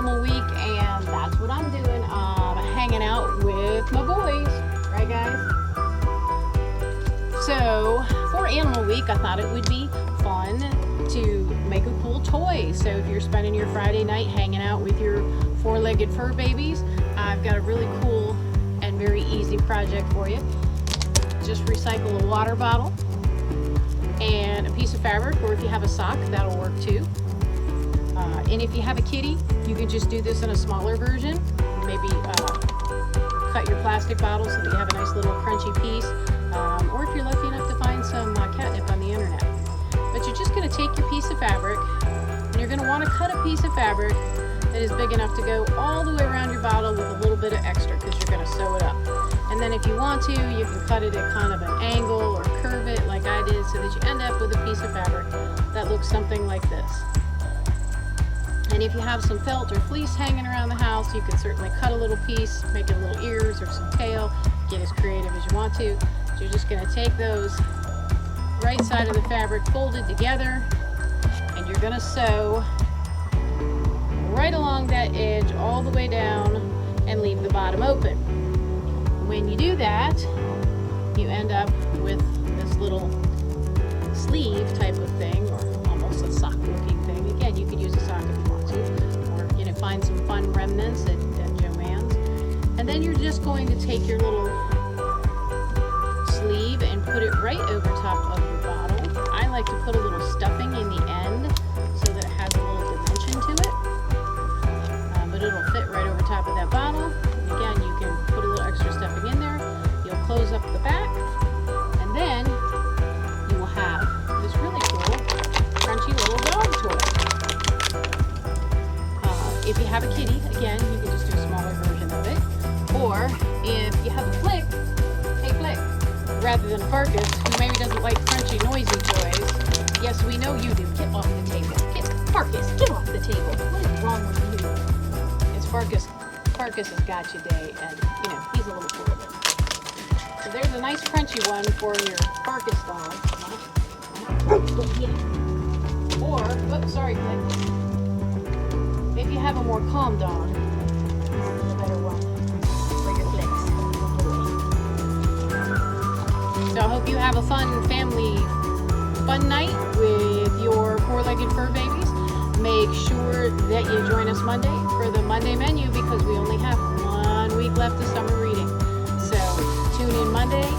Animal Week, and that's what I'm doing. Hanging out with my boys, right guys? So for Animal Week, I thought it would be fun to make a cool toy. So if you're spending your Friday night hanging out with your four-legged fur babies, I've got a really cool and very easy project for you. Just recycle a water bottle and a piece of fabric, or if you have a sock, that'll work too. And if you have a kitty, you can just do this in a smaller version. Maybe cut your plastic bottle so that you have a nice little crunchy piece. Or if you're lucky enough to find some catnip on the internet. But you're just going to take your piece of fabric, and you're going to want to cut a piece of fabric that is big enough to go all the way around your bottle with a little bit of extra, because you're going to sew it up. And then if you want to, you can cut it at kind of an angle or curve it like I did, so that you end up with a piece of fabric that looks something like this. And if you have some felt or fleece hanging around the house, you can certainly cut a little piece, make it little ears or some tail, get as creative as you want to. So you're just going to take those right side of the fabric folded together, and you're going to sew right along that edge all the way down and leave the bottom open. When you do that, you end up with this little sleeve type of thing, or almost a sock looking thing. Again, you could use a sock if you want to, or find some fun remnants at Joann's. And then you're just going to take your little sleeve and put it right over top of your bottle. I like to put a little stuffing in the end so that it has a little dimension to it. But it'll fit right over top of that bottle. And again, you can put a little extra stuffing in there. You'll close up the back, and then you will have this really cool, crunchy little dog toy. If you have a kitty, again, you can just do a smaller version of it. Or if you have a Flick, hey Flick, rather than a Farkus, who maybe doesn't like crunchy, noisy toys. Yes, we know you do. Get off the table. Farkus, get off the table. What is wrong with you? It's Farkus. Farkus has got you day, and you know, he's a little cool of it. So there's a nice crunchy one for your Farkus dog. Or, oops, sorry, Flick. If you have a more calm dog, this is a better one for your Flicks. So I hope you have a fun night with your four-legged fur babies. Make sure that you join us Monday for the Monday menu, because we only have 1 week left of summer reading. So tune in Monday.